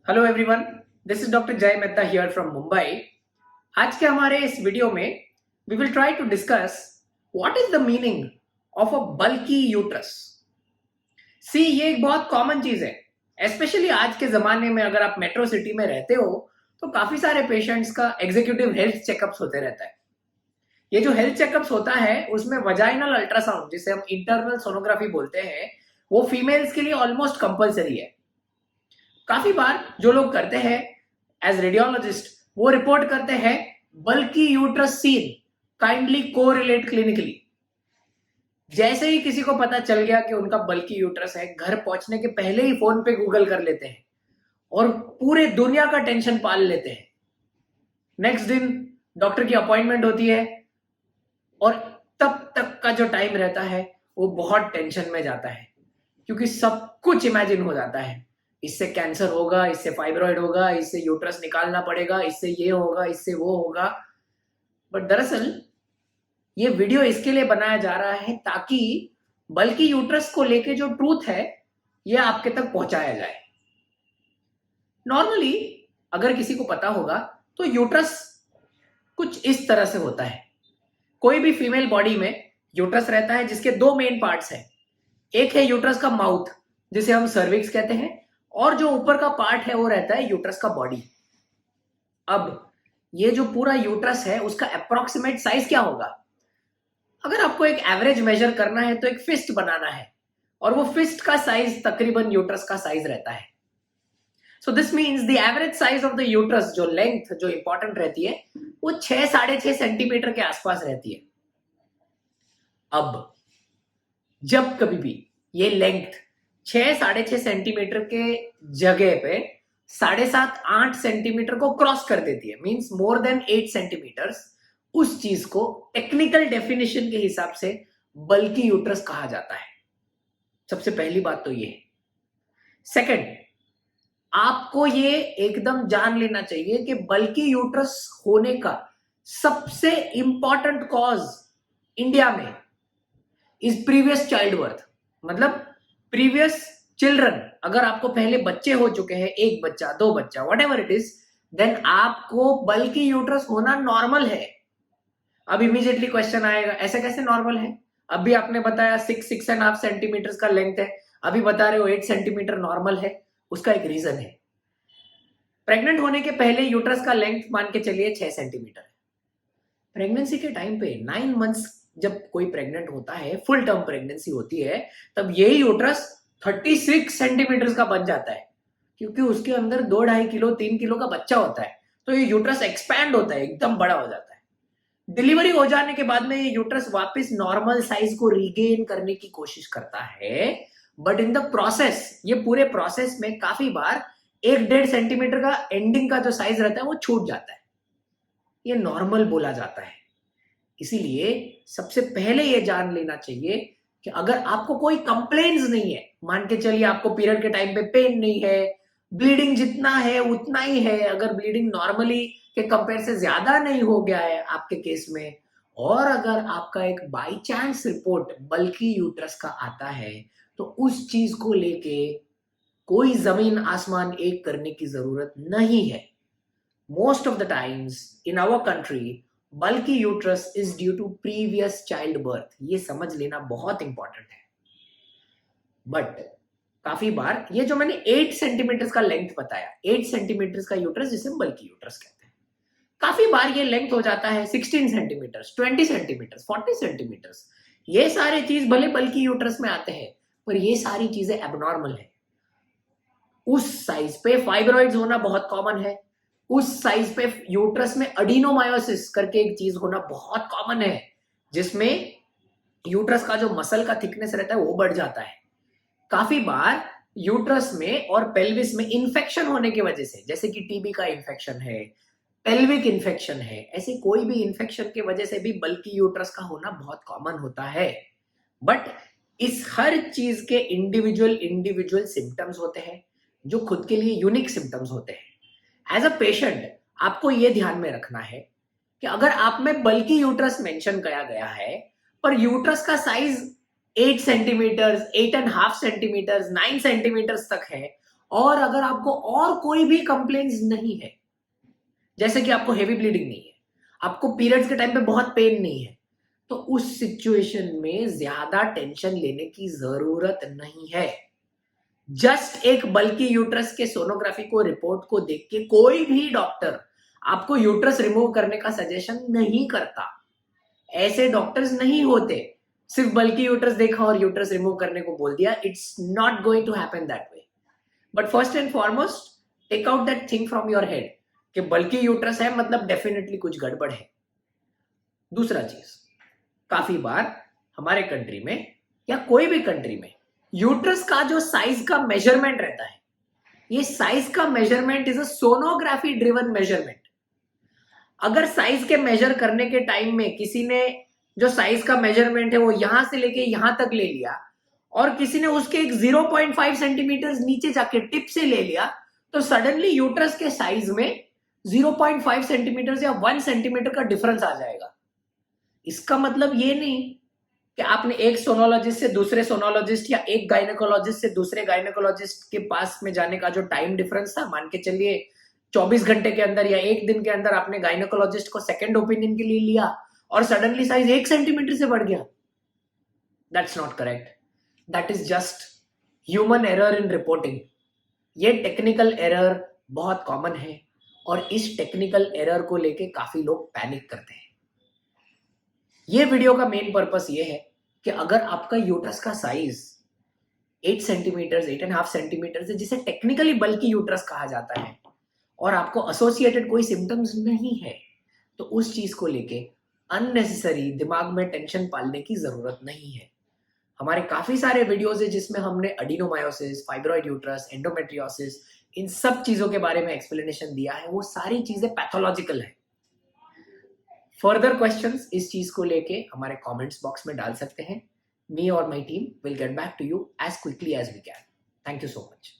Hello everyone, this is doctor जय Mehta here from Mumbai. आज के हमारे इस वीडियो में we will try to discuss what is the meaning of a bulky uterus. See, ये एक बहुत कॉमन चीज है। स्पेशली आज के जमाने में अगर आप मेट्रो सिटी में रहते हो तो काफी सारे पेशेंट्स का एग्जीक्यूटिव हेल्थ चेकअप्स होते रहता है। ये जो हेल्थ चेकअप्स होता है उसमें वजाइनल अल्ट्रासाउंड, जिसे हम इंटरनल सोनोग्राफी बोलते हैं, वो फीमेल्स के लिए ऑलमोस्ट कंपलसरी है। काफी बार जो लोग करते हैं एज रेडियोलॉजिस्ट, वो रिपोर्ट करते हैं bulky uterus seen, kindly correlate clinically. जैसे ही किसी को पता चल गया कि उनका बल्कि यूट्रस है, घर पहुंचने के पहले ही फोन पे गूगल कर लेते हैं और पूरे दुनिया का टेंशन पाल लेते हैं। नेक्स्ट दिन डॉक्टर की अपॉइंटमेंट होती है और तब तक का जो टाइम रहता है वो बहुत टेंशन में जाता है, क्योंकि सब कुछ इमेजिन हो जाता है। इससे कैंसर होगा, इससे फाइब्रॉइड होगा, इससे यूट्रस निकालना पड़ेगा, इससे ये होगा, इससे वो होगा। बट दरअसल ये वीडियो इसके लिए बनाया जा रहा है ताकि बल्कि यूट्रस को लेके जो ट्रूथ है ये आपके तक पहुंचाया जाए। नॉर्मली अगर किसी को पता होगा तो यूट्रस कुछ इस तरह से होता है। कोई भी फीमेल बॉडी में यूट्रस रहता है जिसके दो मेन पार्ट्स हैं। एक है यूट्रस का माउथ, जिसे हम सर्विक्स कहते हैं, और जो ऊपर का पार्ट है वो रहता है यूट्रस का बॉडी। अब ये जो पूरा यूट्रस है उसका अप्रोक्सीमेट साइज क्या होगा? अगर आपको एक एवरेज मेजर करना है तो एक फिस्ट बनाना है, और वो फिस्ट का साइज तकरीबन यूट्रस का साइज रहता है। So this means the average size of the uterus, जो लेंथ जो इंपॉर्टेंट रहती है, वो 6-6.5 सेंटीमीटर के आसपास रहती है। अब जब कभी भी ये लेंथ 6-6.5 सेंटीमीटर के जगह पे 7.5-8 सेंटीमीटर को क्रॉस कर देती है, मींस मोर देन 8 सेंटीमीटर्स, उस चीज को टेक्निकल डेफिनेशन के हिसाब से बल्की यूट्रस कहा जाता है। सबसे पहली बात तो ये है। सेकंड, आपको ये एकदम जान लेना चाहिए कि बल्की यूट्रस होने का सबसे इंपॉर्टेंट कॉज इंडिया में इज प्रीवियस चाइल्ड बर्थ, मतलब प्रीवियस चिल्ड्रन। अगर आपको पहले बच्चे हो चुके हैं, एक बच्चा, दो बच्चा, whatever it is, then आपको बल्कि यूट्रस होना नॉर्मल है। अब इमीडिएटली क्वेश्चन आएगा, ऐसा कैसे नॉर्मल है? अभी आपने बताया 6-6.5 सेंटीमीटर का लेंथ है, अभी बता रहे हो 8 सेंटीमीटर नॉर्मल है। उसका एक रीजन है। प्रेग्नेंट होने के पहले यूट्रस का लेंथ मान के चलिए 6 सेंटीमीटर है। प्रेगनेंसी के टाइम पे 9 मंथ्स जब कोई प्रेग्नेंट होता है, फुल टर्म प्रेगनेंसी होती है, तब यही यूट्रस 36 सेंटीमीटर का बन जाता है, क्योंकि उसके अंदर 2-2.5 किलो 3 किलो का बच्चा होता है। तो ये यूट्रस एक्सपैंड होता है, एकदम बड़ा हो जाता है। डिलीवरी हो जाने के बाद में ये यूट्रस वापस नॉर्मल साइज को रिगेन करने की कोशिश करता है, बट इन द प्रोसेस, ये पूरे प्रोसेस में काफी बार 1-1.5 सेंटीमीटर का एंडिंग का जो साइज रहता है वो छूट जाता है। ये नॉर्मल बोला जाता है। इसीलिए सबसे पहले ये जान लेना चाहिए कि अगर आपको कोई कंप्लेन्स नहीं है, मान के चलिए आपको पीरियड के टाइम पे पेन नहीं है, ब्लीडिंग जितना है उतना ही है, अगर ब्लीडिंग नॉर्मली के कंपेयर से ज्यादा नहीं हो गया है आपके केस में, और अगर आपका एक बाई चांस रिपोर्ट बल्कि यूट्रस का आता है, तो उस चीज को लेके कोई जमीन आसमान एक करने की जरूरत नहीं है। Most of the times in our country bulky uterus is due to previous child birth. ये समझ लेना बहुत इंपॉर्टेंट है। बट काफी बार ये जो मैंने 8 सेंटीमीटर का लेंथ बताया, 8 सेंटीमीटर का यूट्रस, जिसे हम बल्कि यूट्रस कहते हैं, काफी बार ये लेंथ हो जाता है 16 सेंटीमीटर, 20 सेंटीमीटर, 40 सेंटीमीटर। ये सारे चीज भले बल्कि यूट्रस में आते हैं, पर ये सारी चीजें एबनॉर्मल है। उस साइज पे फाइब्रॉइड्स होना बहुत कॉमन है। उस साइज पे यूट्रस में अडीनोमायोसिस करके एक चीज होना बहुत कॉमन है, जिसमें यूट्रस का जो मसल का थिकनेस रहता है वो बढ़ जाता है। काफी बार यूट्रस में और पेल्विस में इंफेक्शन होने की वजह से, जैसे कि टीबी का इंफेक्शन है, पेल्विक इंफेक्शन है, ऐसे कोई भी इंफेक्शन की वजह से भी बल्कि यूट्रस का होना बहुत कॉमन होता है। बट इस हर चीज के इंडिविजुअल सिम्टम्स होते हैं, जो खुद के लिए यूनिक सिम्टम्स होते हैं। एज अ पेशेंट आपको यह ध्यान में रखना है कि अगर आप में बल्कि यूट्रस मेंशन किया गया है, पर यूट्रस का साइज 8 सेंटीमीटर, 8.5 सेंटीमीटर, 9 सेंटीमीटर तक है, और अगर आपको और कोई भी कंप्लेंट्स नहीं है, जैसे कि आपको हेवी ब्लीडिंग नहीं है, आपको पीरियड्स के टाइम पे बहुत पेन नहीं है, तो उस सिचुएशन में ज्यादा टेंशन लेने की जरूरत नहीं है। जस्ट एक बल्कि यूट्रस के सोनोग्राफी को रिपोर्ट को देख के कोई भी डॉक्टर आपको यूट्रस रिमूव करने का सजेशन नहीं करता। ऐसे डॉक्टर्स नहीं होते। सिर्फ बल्कि यूट्रस देखा और यूट्रस रिमूव करने को बोल दिया, it's not going to happen that way. But first and foremost take out that thing from your head कि बल्कि यूट्रस है मतलब डेफिनेटली कुछ गड़बड़ है। दूसरा चीज, काफी बार हमारे कंट्री में या कोई भी कंट्री में यूट्रस का जो साइज का मेजरमेंट रहता है, ये साइज का measurement is a sonography driven measurement. अगर साइज के मेजर करने के टाइम में किसी ने जो साइज का मेजरमेंट है वो यहां से लेके यहां तक ले लिया और किसी ने उसके एक 0.5 सेंटीमीटर नीचे जाके टिप से ले लिया, तो सडनली यूट्रस के साइज में 0.5 सेंटीमीटर या 1 सेंटीमीटर का डिफरेंस आ जाएगा। इसका मतलब ये नहीं कि आपने एक सोनोलॉजिस्ट से दूसरे सोनोलॉजिस्ट या एक गायनेकोलॉजिस्ट से दूसरे गायनेकोलॉजिस्ट के पास में जाने का जो टाइम डिफरेंस था, मान के चलिए 24 घंटे के अंदर या एक दिन के अंदर आपने गायनेकोलॉजिस्ट को सेकंड ओपिनियन के लिए लिया और सडनली साइज 1 सेंटीमीटर से बढ़ गया। That's not correct. That is just human error in reporting. ये टेक्निकल एरर बहुत कॉमन है और इस टेक्निकल एरर को लेके काफी लोग पैनिक करते हैं। ये वीडियो का मेन पर्पस ये है कि अगर आपका यूट्रस का साइज 8 सेंटीमीटर 8.5 सेंटीमीटर है, जिसे टेक्निकली बल्कि यूट्रस कहा जाता है, और आपको एसोसिएटेड कोई सिम्टम्स नहीं है, तो उस चीज को लेके अननेसेसरी दिमाग में टेंशन पालने की जरूरत नहीं है। हमारे काफी सारे वीडियोस है जिसमें हमने एडिनोमायोसिस, फाइब्रॉइड यूट्रस, एंडोमेट्रियोसिस, इन सब चीजों के बारे में एक्सप्लेनेशन दिया है। वो सारी चीजें पैथोलॉजिकल है। फर्दर क्वेश्चंस इस चीज को लेके हमारे कमेंट्स बॉक्स में डाल सकते हैं। मी और my team will get back to you as quickly as we can. Thank you so much.